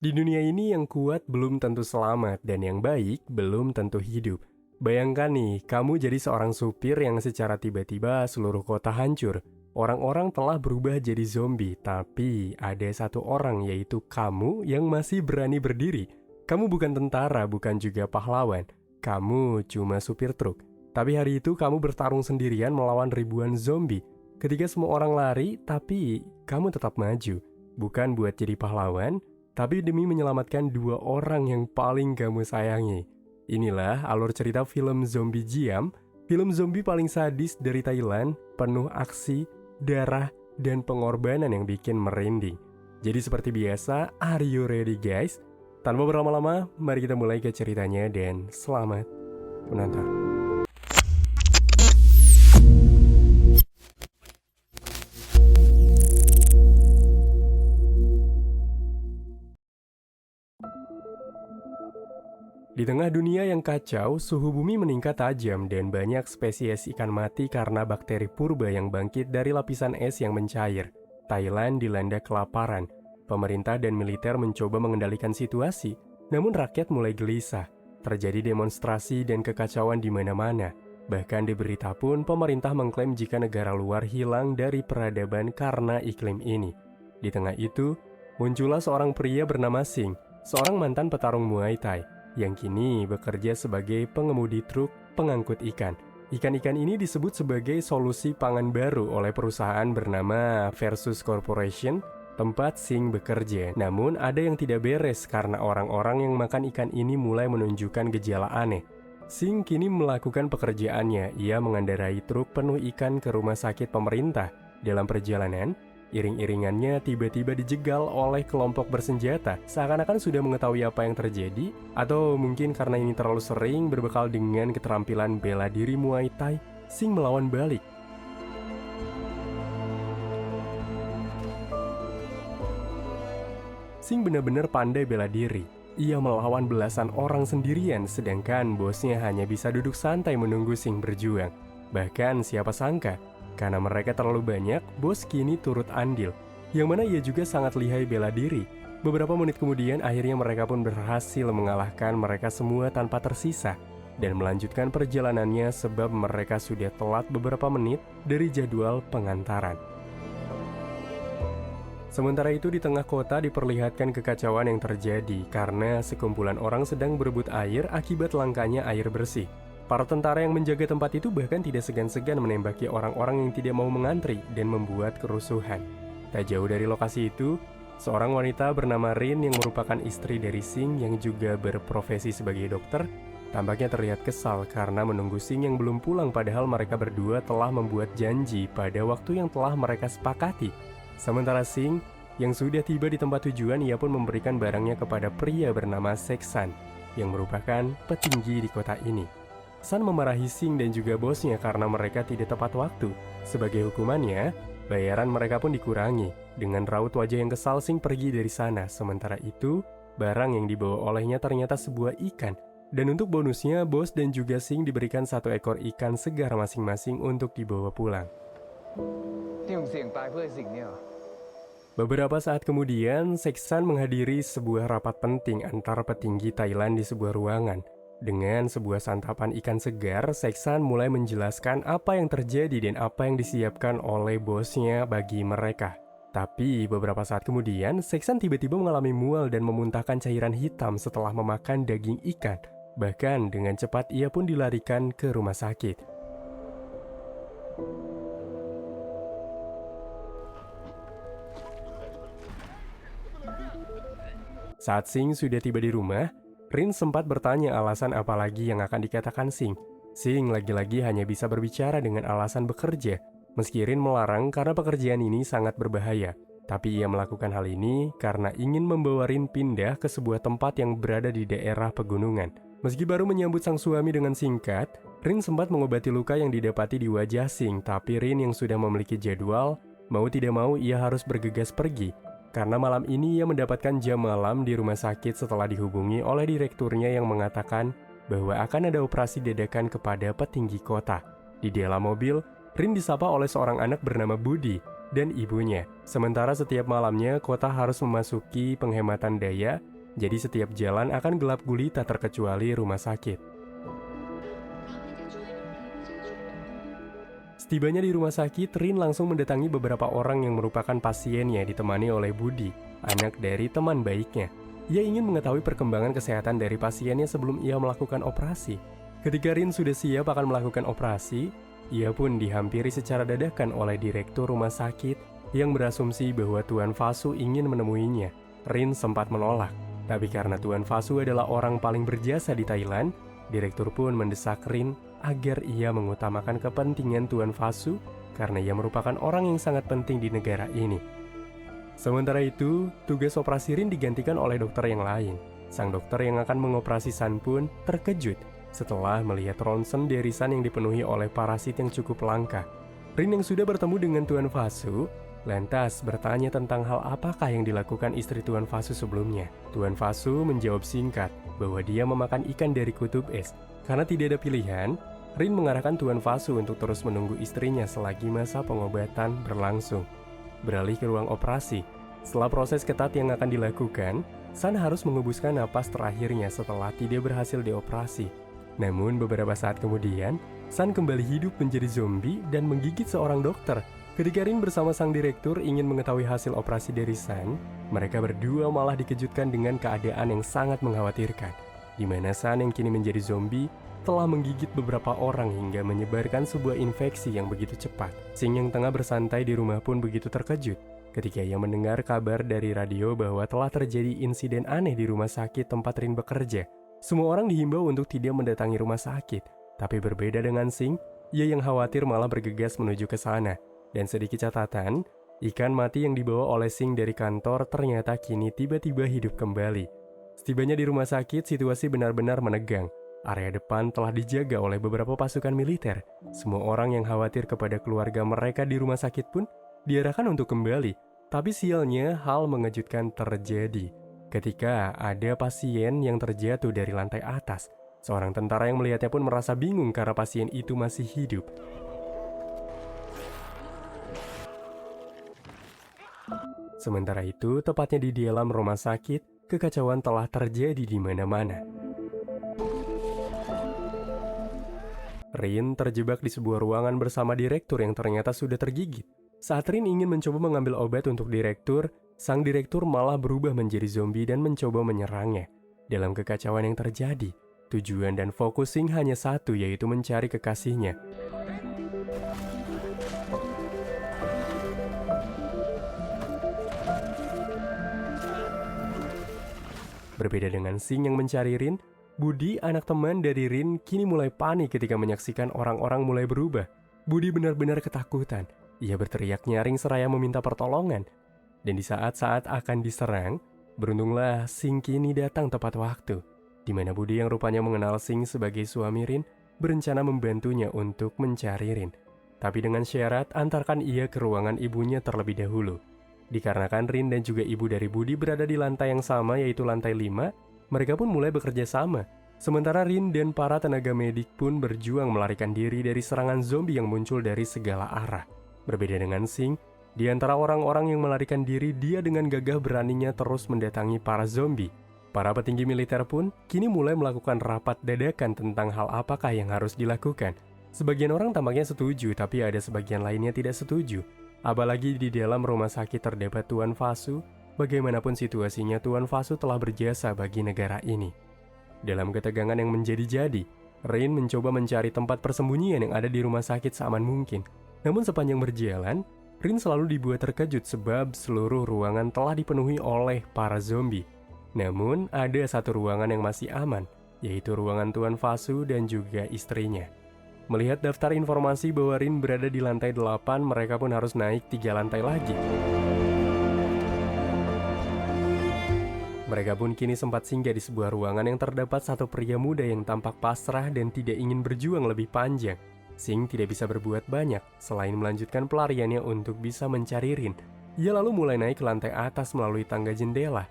Di dunia ini yang kuat belum tentu selamat dan yang baik belum tentu hidup. Bayangkan nih, kamu jadi seorang supir yang secara tiba-tiba seluruh kota hancur. Orang-orang telah berubah jadi zombie, tapi ada satu orang yaitu kamu yang masih berani berdiri. Kamu bukan tentara, bukan juga pahlawan. Kamu cuma supir truk. Tapi hari itu kamu bertarung sendirian melawan ribuan zombie. Ketika semua orang lari, tapi kamu tetap maju. Bukan buat jadi pahlawan, tapi demi menyelamatkan dua orang yang paling kamu sayangi. Inilah alur cerita film Zombie Jiam, film zombie paling sadis dari Thailand, penuh aksi, darah, dan pengorbanan yang bikin merinding. Jadi seperti biasa, are you ready guys? Tanpa berlama-lama, mari kita mulai ke ceritanya dan selamat menonton. Di tengah dunia yang kacau, suhu bumi meningkat tajam dan banyak spesies ikan mati karena bakteri purba yang bangkit dari lapisan es yang mencair. Thailand dilanda kelaparan. Pemerintah dan militer mencoba mengendalikan situasi, namun rakyat mulai gelisah. Terjadi demonstrasi dan kekacauan di mana-mana. Bahkan di berita pun, pemerintah mengklaim jika negara luar hilang dari peradaban karena iklim ini. Di tengah itu, muncullah seorang pria bernama Singh, seorang mantan petarung Muay Thai yang kini bekerja sebagai pengemudi truk pengangkut ikan. Ikan-ikan ini disebut sebagai solusi pangan baru oleh perusahaan bernama Versus Corporation, tempat Singh bekerja. Namun ada yang tidak beres karena orang-orang yang makan ikan ini mulai menunjukkan gejala aneh. Singh kini melakukan pekerjaannya, ia mengendarai truk penuh ikan ke rumah sakit pemerintah. Dalam perjalanan, iring-iringannya tiba-tiba dijegal oleh kelompok bersenjata, seakan-akan sudah mengetahui apa yang terjadi, atau mungkin karena ini terlalu sering berbekal dengan keterampilan bela diri Muay Thai, Singh melawan balik. Singh benar-benar pandai bela diri. Ia melawan belasan orang sendirian, sedangkan bosnya hanya bisa duduk santai menunggu Singh berjuang. Bahkan siapa sangka, karena mereka terlalu banyak, bos kini turut andil, yang mana ia juga sangat lihai bela diri. Beberapa menit kemudian, akhirnya mereka pun berhasil mengalahkan mereka semua tanpa tersisa, dan melanjutkan perjalanannya sebab mereka sudah telat beberapa menit dari jadwal pengantaran. Sementara itu di tengah kota diperlihatkan kekacauan yang terjadi karena sekumpulan orang sedang berebut air akibat langkanya air bersih. Para tentara yang menjaga tempat itu bahkan tidak segan-segan menembaki orang-orang yang tidak mau mengantri dan membuat kerusuhan. Tak jauh dari lokasi itu, seorang wanita bernama Rin yang merupakan istri dari Singh yang juga berprofesi sebagai dokter, tampaknya terlihat kesal karena menunggu Singh yang belum pulang padahal mereka berdua telah membuat janji pada waktu yang telah mereka sepakati. Sementara Singh yang sudah tiba di tempat tujuan, ia pun memberikan barangnya kepada pria bernama Seksan yang merupakan petinggi di kota ini. San memarahi Singh dan juga bosnya karena mereka tidak tepat waktu. Sebagai hukumannya, bayaran mereka pun dikurangi. Dengan raut wajah yang kesal, Singh pergi dari sana. Sementara itu, barang yang dibawa olehnya ternyata sebuah ikan. Dan untuk bonusnya, bos dan juga Singh diberikan satu ekor ikan segar masing-masing untuk dibawa pulang. Beberapa saat kemudian, Seksan menghadiri sebuah rapat penting antar petinggi Thailand di sebuah ruangan. Dengan sebuah santapan ikan segar, Seksan mulai menjelaskan apa yang terjadi dan apa yang disiapkan oleh bosnya bagi mereka. Tapi beberapa saat kemudian, Seksan tiba-tiba mengalami mual dan memuntahkan cairan hitam setelah memakan daging ikan. Bahkan dengan cepat ia pun dilarikan ke rumah sakit. Saat Singh sudah tiba di rumah, Rin sempat bertanya alasan apa lagi yang akan dikatakan Singh. Singh lagi-lagi hanya bisa berbicara dengan alasan bekerja, meski Rin melarang karena pekerjaan ini sangat berbahaya. Tapi ia melakukan hal ini karena ingin membawa Rin pindah ke sebuah tempat yang berada di daerah pegunungan. Meski baru menyambut sang suami dengan singkat, Rin sempat mengobati luka yang didapati di wajah Singh. Tapi Rin yang sudah memiliki jadwal, mau tidak mau ia harus bergegas pergi. Karena malam ini ia mendapatkan jam malam di rumah sakit setelah dihubungi oleh direkturnya yang mengatakan bahwa akan ada operasi dadakan kepada petinggi kota. Di dalam mobil, Rin disapa oleh seorang anak bernama Budi dan ibunya. Sementara setiap malamnya kota harus memasuki penghematan daya Jadi setiap jalan akan gelap gulita terkecuali rumah sakit. Setibanya di rumah sakit, Rin langsung mendatangi beberapa orang yang merupakan pasiennya ditemani oleh Budi, anak dari teman baiknya. Ia ingin mengetahui perkembangan kesehatan dari pasiennya sebelum ia melakukan operasi. Ketika Rin sudah siap akan melakukan operasi, ia pun dihampiri secara dadakan oleh direktur rumah sakit yang berasumsi bahwa Tuan Fasu ingin menemuinya. Rin sempat menolak. Tapi karena Tuan Fasu adalah orang paling berjasa di Thailand, direktur pun mendesak Rin agar ia mengutamakan kepentingan Tuan Fasu karena ia merupakan orang yang sangat penting di negara ini. Sementara itu, tugas operasi Rin digantikan oleh dokter yang lain. Sang dokter yang akan mengoperasi San pun terkejut setelah melihat ronsen dari San yang dipenuhi oleh parasit yang cukup langka. Rin yang sudah bertemu dengan Tuan Fasu lantas bertanya tentang hal apakah yang dilakukan istri Tuan Fasu sebelumnya. Tuan Fasu menjawab singkat bahwa dia memakan ikan dari kutub es. Karena tidak ada pilihan, Rin mengarahkan Tuan Fasu untuk terus menunggu istrinya selagi masa pengobatan berlangsung. Beralih ke ruang operasi, setelah proses ketat yang akan dilakukan, San harus mengembuskan napas terakhirnya setelah tidak berhasil dioperasi. Namun beberapa saat kemudian, San kembali hidup menjadi zombie dan menggigit seorang dokter. Ketika Rin bersama sang direktur ingin mengetahui hasil operasi dari San, mereka berdua malah dikejutkan dengan keadaan yang sangat mengkhawatirkan, di mana San yang kini menjadi zombie telah menggigit beberapa orang hingga menyebarkan sebuah infeksi yang begitu cepat. Sing yang tengah bersantai di rumah pun begitu terkejut ketika ia mendengar kabar dari radio bahwa telah terjadi insiden aneh di rumah sakit tempat Rin bekerja. Semua orang dihimbau untuk tidak mendatangi rumah sakit, tapi berbeda dengan Sing, ia yang khawatir malah bergegas menuju ke sana. Dan sedikit catatan, ikan mati yang dibawa oleh Sing dari kantor ternyata kini tiba-tiba hidup kembali. Setibanya di rumah sakit, situasi benar-benar menegang. Area depan telah dijaga oleh beberapa pasukan militer. Semua orang yang khawatir kepada keluarga mereka di rumah sakit pun diarahkan untuk kembali. Tapi sialnya, hal mengejutkan terjadi. Ketika ada pasien yang terjatuh dari lantai atas, seorang tentara yang melihatnya pun merasa bingung karena pasien itu masih hidup. Sementara itu, tepatnya di dalam rumah sakit, kekacauan telah terjadi di mana-mana. Rin terjebak di sebuah ruangan bersama direktur yang ternyata sudah tergigit. Saat Rin ingin mencoba mengambil obat untuk direktur, sang direktur malah berubah menjadi zombie dan mencoba menyerangnya. Dalam kekacauan yang terjadi, tujuan dan fokus Sing hanya satu, yaitu mencari kekasihnya. Berbeda dengan Sing yang mencari Rin, Budi, anak teman dari Rin, kini mulai panik ketika menyaksikan orang-orang mulai berubah. Budi benar-benar ketakutan. Ia berteriak nyaring seraya meminta pertolongan. Dan di saat-saat akan diserang, beruntunglah Sing kini datang tepat waktu, di mana Budi yang rupanya mengenal Sing sebagai suami Rin, berencana membantunya untuk mencari Rin. Tapi dengan syarat antarkan ia ke ruangan ibunya terlebih dahulu. Dikarenakan Rin dan juga ibu dari Budi berada di lantai yang sama, yaitu lantai 5, mereka pun mulai bekerja sama. Sementara Rin dan para tenaga medik pun berjuang melarikan diri dari serangan zombie yang muncul dari segala arah. Berbeda dengan Sing, di antara orang-orang yang melarikan diri, dia dengan gagah beraninya terus mendatangi para zombie. Para petinggi militer pun kini mulai melakukan rapat dadakan tentang hal apakah yang harus dilakukan. Sebagian orang tampaknya setuju, tapi ada sebagian lainnya tidak setuju. Apalagi di dalam rumah sakit terdapat Tuan Fasu. Bagaimanapun situasinya, Tuan Fasu telah berjasa bagi negara ini. Dalam ketegangan yang menjadi-jadi, Rin mencoba mencari tempat persembunyian yang ada di rumah sakit seaman mungkin. Namun sepanjang berjalan, Rin selalu dibuat terkejut sebab seluruh ruangan telah dipenuhi oleh para zombie. Namun ada satu ruangan yang masih aman, yaitu ruangan Tuan Fasu dan juga istrinya. Melihat daftar informasi bahwa Rin berada di lantai 8, mereka pun harus naik 3 lantai lagi. Mereka pun kini sempat singgah di sebuah ruangan yang terdapat satu pria muda yang tampak pasrah dan tidak ingin berjuang lebih panjang. Sing tidak bisa berbuat banyak selain melanjutkan pelariannya untuk bisa mencari Rin. Ia lalu mulai naik ke lantai atas melalui tangga jendela.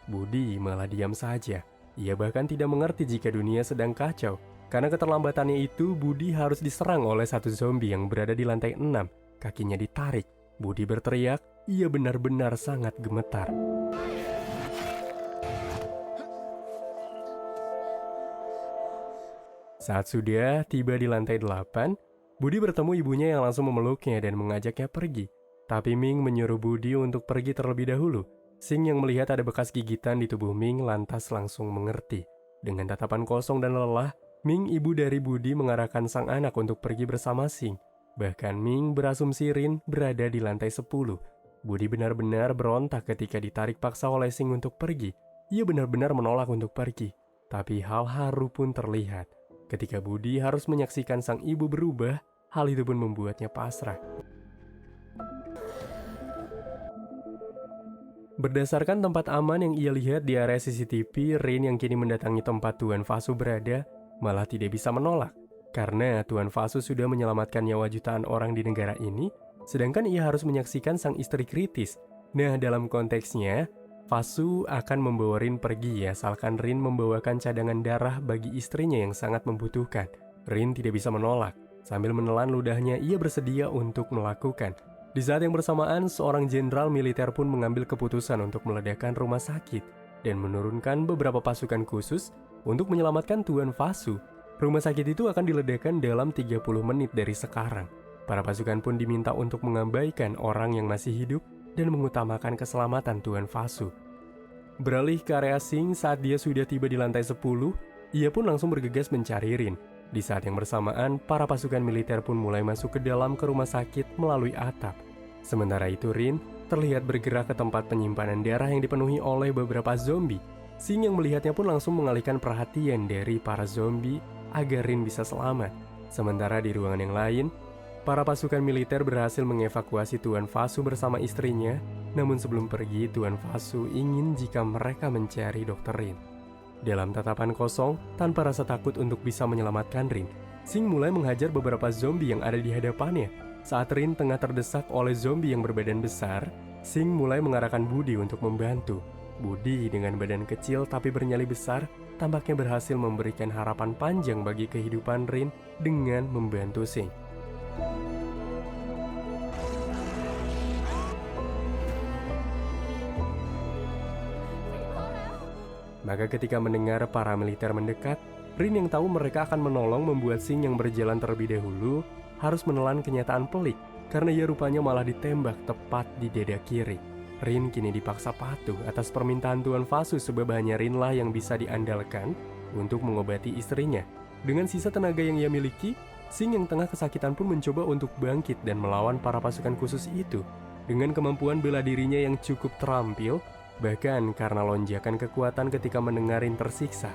Budi malah diam saja. Ia bahkan tidak mengerti jika dunia sedang kacau. Karena keterlambatannya itu, Budi harus diserang oleh satu zombie yang berada di lantai 6. Kakinya ditarik. Budi berteriak, ia benar-benar sangat gemetar. Saat sudah tiba di lantai 8, Budi bertemu ibunya yang langsung memeluknya dan mengajaknya pergi. Tapi Ming menyuruh Budi untuk pergi terlebih dahulu. Sing yang melihat ada bekas gigitan di tubuh Ming lantas langsung mengerti. Dengan tatapan kosong dan lelah, Ming, ibu dari Budi, mengarahkan sang anak untuk pergi bersama Sing. Bahkan Ming berasumsi Rin berada di lantai 10. Budi benar-benar berontak ketika ditarik paksa oleh Sing untuk pergi. Ia benar-benar menolak untuk pergi. Tapi hal haru pun terlihat. Ketika Budi harus menyaksikan sang ibu berubah, hal itu pun membuatnya pasrah. Berdasarkan tempat aman yang ia lihat di area CCTV, Rin yang kini mendatangi tempat Tuan Fasu berada, malah tidak bisa menolak. Karena Tuan Fasu sudah menyelamatkan nyawa jutaan orang di negara ini, sedangkan ia harus menyaksikan sang istri kritis. Nah, dalam konteksnya, Fasu akan membawa Rin pergi asalkan Rin membawakan cadangan darah bagi istrinya yang sangat membutuhkan. Rin tidak bisa menolak. Sambil menelan ludahnya, ia bersedia untuk melakukan. Di saat yang bersamaan, seorang jenderal militer pun mengambil keputusan untuk meledakkan rumah sakit dan menurunkan beberapa pasukan khusus untuk menyelamatkan Tuan Fasu. Rumah sakit itu akan diledakkan dalam 30 menit dari sekarang. Para pasukan pun diminta untuk mengabaikan orang yang masih hidup dan mengutamakan keselamatan Tuan Fasu. Beralih ke area Sing saat dia sudah tiba di lantai 10, ia pun langsung bergegas mencari Rin. Di saat yang bersamaan, para pasukan militer pun mulai masuk ke dalam ke rumah sakit melalui atap. Sementara itu Rin terlihat bergerak ke tempat penyimpanan darah yang dipenuhi oleh beberapa zombie. Sing yang melihatnya pun langsung mengalihkan perhatian dari para zombie agar Rin bisa selamat. Sementara di ruangan yang lain, para pasukan militer berhasil mengevakuasi Tuan Fasu bersama istrinya, namun sebelum pergi, Tuan Fasu ingin jika mereka mencari Dr. Rin. Dalam tatapan kosong, tanpa rasa takut untuk bisa menyelamatkan Rin, Sing mulai menghajar beberapa zombie yang ada di hadapannya. Saat Rin tengah terdesak oleh zombie yang berbadan besar, Sing mulai mengarahkan Budi untuk membantu. Budi dengan badan kecil tapi bernyali besar, tampaknya berhasil memberikan harapan panjang bagi kehidupan Rin dengan membantu Sing. Maka ketika mendengar para militer mendekat, Rin yang tahu mereka akan menolong membuat Sing yang berjalan terlebih dahulu harus menelan kenyataan pelik karena ia rupanya malah ditembak tepat di dada kiri. Rin kini dipaksa patuh atas permintaan Tuan Fasu sebab hanya Rin lah yang bisa diandalkan untuk mengobati istrinya. Dengan sisa tenaga yang ia miliki, Sing yang tengah kesakitan pun mencoba untuk bangkit dan melawan para pasukan khusus itu. Dengan kemampuan bela dirinya yang cukup terampil, bahkan karena lonjakan kekuatan ketika mendengar Rin tersiksa,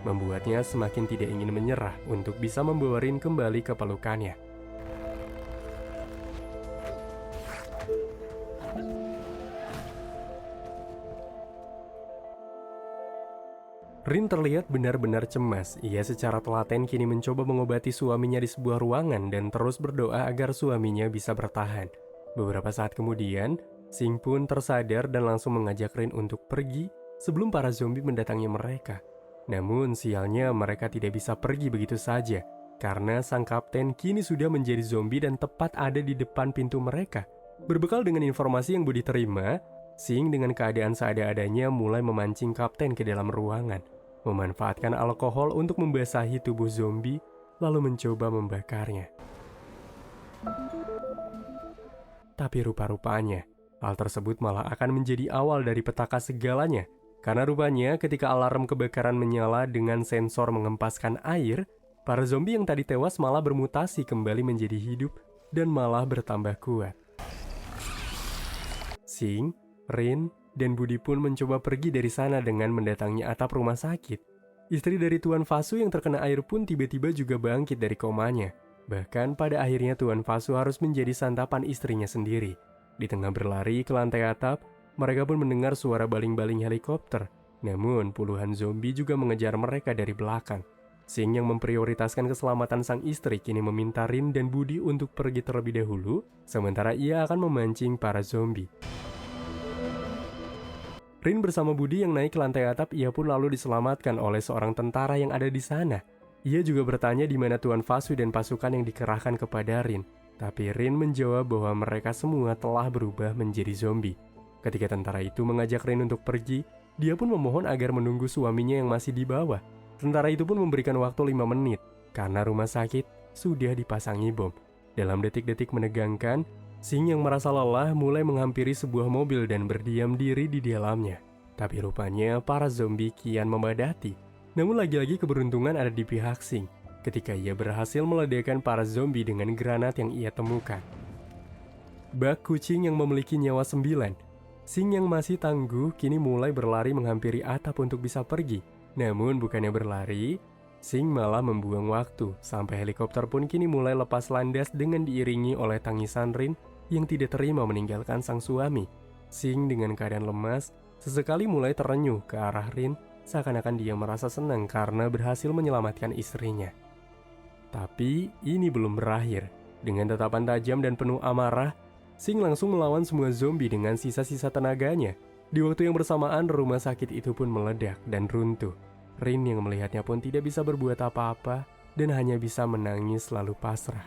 membuatnya semakin tidak ingin menyerah untuk bisa membawa Rin kembali ke pelukannya. Rin terlihat benar-benar cemas. Ia secara telaten kini mencoba mengobati suaminya di sebuah ruangan dan terus berdoa agar suaminya bisa bertahan. Beberapa saat kemudian, Sing pun tersadar dan langsung mengajak Rin untuk pergi sebelum para zombie mendatangi mereka. Namun sialnya mereka tidak bisa pergi begitu saja karena sang kapten kini sudah menjadi zombie dan tepat ada di depan pintu mereka. Berbekal dengan informasi yang Budi terima, Sing dengan keadaan seada-adanya mulai memancing kapten ke dalam ruangan, memanfaatkan alkohol untuk membasahi tubuh zombie, lalu mencoba membakarnya. Tapi rupa-rupanya, hal tersebut malah akan menjadi awal dari petaka segalanya, karena rupanya ketika alarm kebakaran menyala dengan sensor mengempaskan air, para zombie yang tadi tewas malah bermutasi kembali menjadi hidup dan malah bertambah kuat. Sing, Rin, dan Budi pun mencoba pergi dari sana dengan mendatangi atap rumah sakit. Istri dari Tuan Fasu yang terkena air pun tiba-tiba juga bangkit dari komanya. Bahkan pada akhirnya Tuan Fasu harus menjadi santapan istrinya sendiri. Di tengah berlari ke lantai atap, mereka pun mendengar suara baling-baling helikopter. Namun puluhan zombie juga mengejar mereka dari belakang. Sing yang memprioritaskan keselamatan sang istri kini meminta Rin dan Budi untuk pergi terlebih dahulu, sementara ia akan memancing para zombie. Rin bersama Budi yang naik ke lantai atap, ia pun lalu diselamatkan oleh seorang tentara yang ada di sana. Ia juga bertanya di mana Tuan Fasu dan pasukan yang dikerahkan kepada Rin. Tapi Rin menjawab bahwa mereka semua telah berubah menjadi zombie. Ketika tentara itu mengajak Rin untuk pergi, dia pun memohon agar menunggu suaminya yang masih di bawah. Tentara itu pun memberikan waktu 5 menit. karena rumah sakit sudah dipasangi bom. Dalam detik-detik menegangkan, Singh yang merasa lelah mulai menghampiri sebuah mobil dan berdiam diri di dalamnya. Tapi rupanya para zombie kian membadati. Namun lagi-lagi keberuntungan ada di pihak Singh ketika ia berhasil meledakkan para zombie dengan granat yang ia temukan. Bak kucing yang memiliki nyawa 9. Singh yang masih tangguh kini mulai berlari menghampiri atap untuk bisa pergi. Namun bukannya berlari, Singh malah membuang waktu, sampai helikopter pun kini mulai lepas landas dengan diiringi oleh tangisan Rin yang tidak terima meninggalkan sang suami. Singh dengan keadaan lemas, sesekali mulai terenyuh ke arah Rin, seakan-akan dia merasa senang karena berhasil menyelamatkan istrinya. Tapi ini belum berakhir. Dengan tatapan tajam dan penuh amarah, Singh langsung melawan semua zombie dengan sisa-sisa tenaganya. Di waktu yang bersamaan, rumah sakit itu pun meledak dan runtuh. Rin yang melihatnya pun tidak bisa berbuat apa-apa dan hanya bisa menangis lalu pasrah.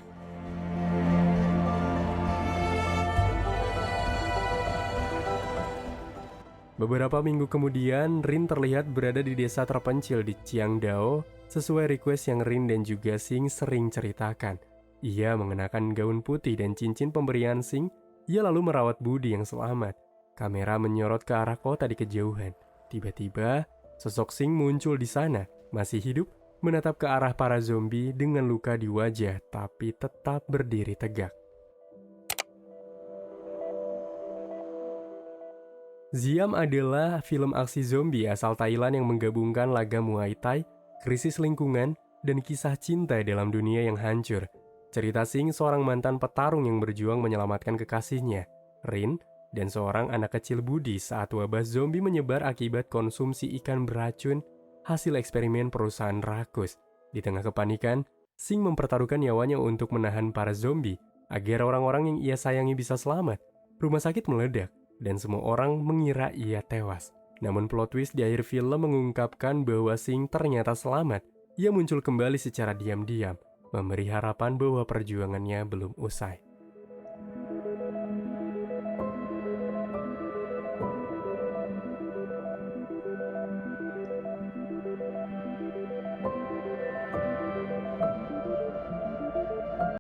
Beberapa minggu kemudian, Rin terlihat berada di desa terpencil di Chiangdao sesuai request yang Rin dan juga Singh sering ceritakan. Ia mengenakan gaun putih dan cincin pemberian Singh. Ia lalu merawat Budi yang selamat. Kamera menyorot ke arah kota di kejauhan. Tiba-tiba, sosok Singh muncul di sana, masih hidup, menatap ke arah para zombie dengan luka di wajah, tapi tetap berdiri tegak. Ziam adalah film aksi zombie asal Thailand yang menggabungkan laga Muay Thai, krisis lingkungan, dan kisah cinta dalam dunia yang hancur. Cerita Singh seorang mantan petarung yang berjuang menyelamatkan kekasihnya, Rin, dan seorang anak kecil Budi saat wabah zombie menyebar akibat konsumsi ikan beracun hasil eksperimen perusahaan rakus. Di tengah kepanikan, Singh mempertaruhkan nyawanya untuk menahan para zombie agar orang-orang yang ia sayangi bisa selamat. Rumah sakit meledak dan semua orang mengira ia tewas. Namun plot twist di akhir film mengungkapkan bahwa Singh ternyata selamat. Ia muncul kembali secara diam-diam, memberi harapan bahwa perjuangannya belum usai.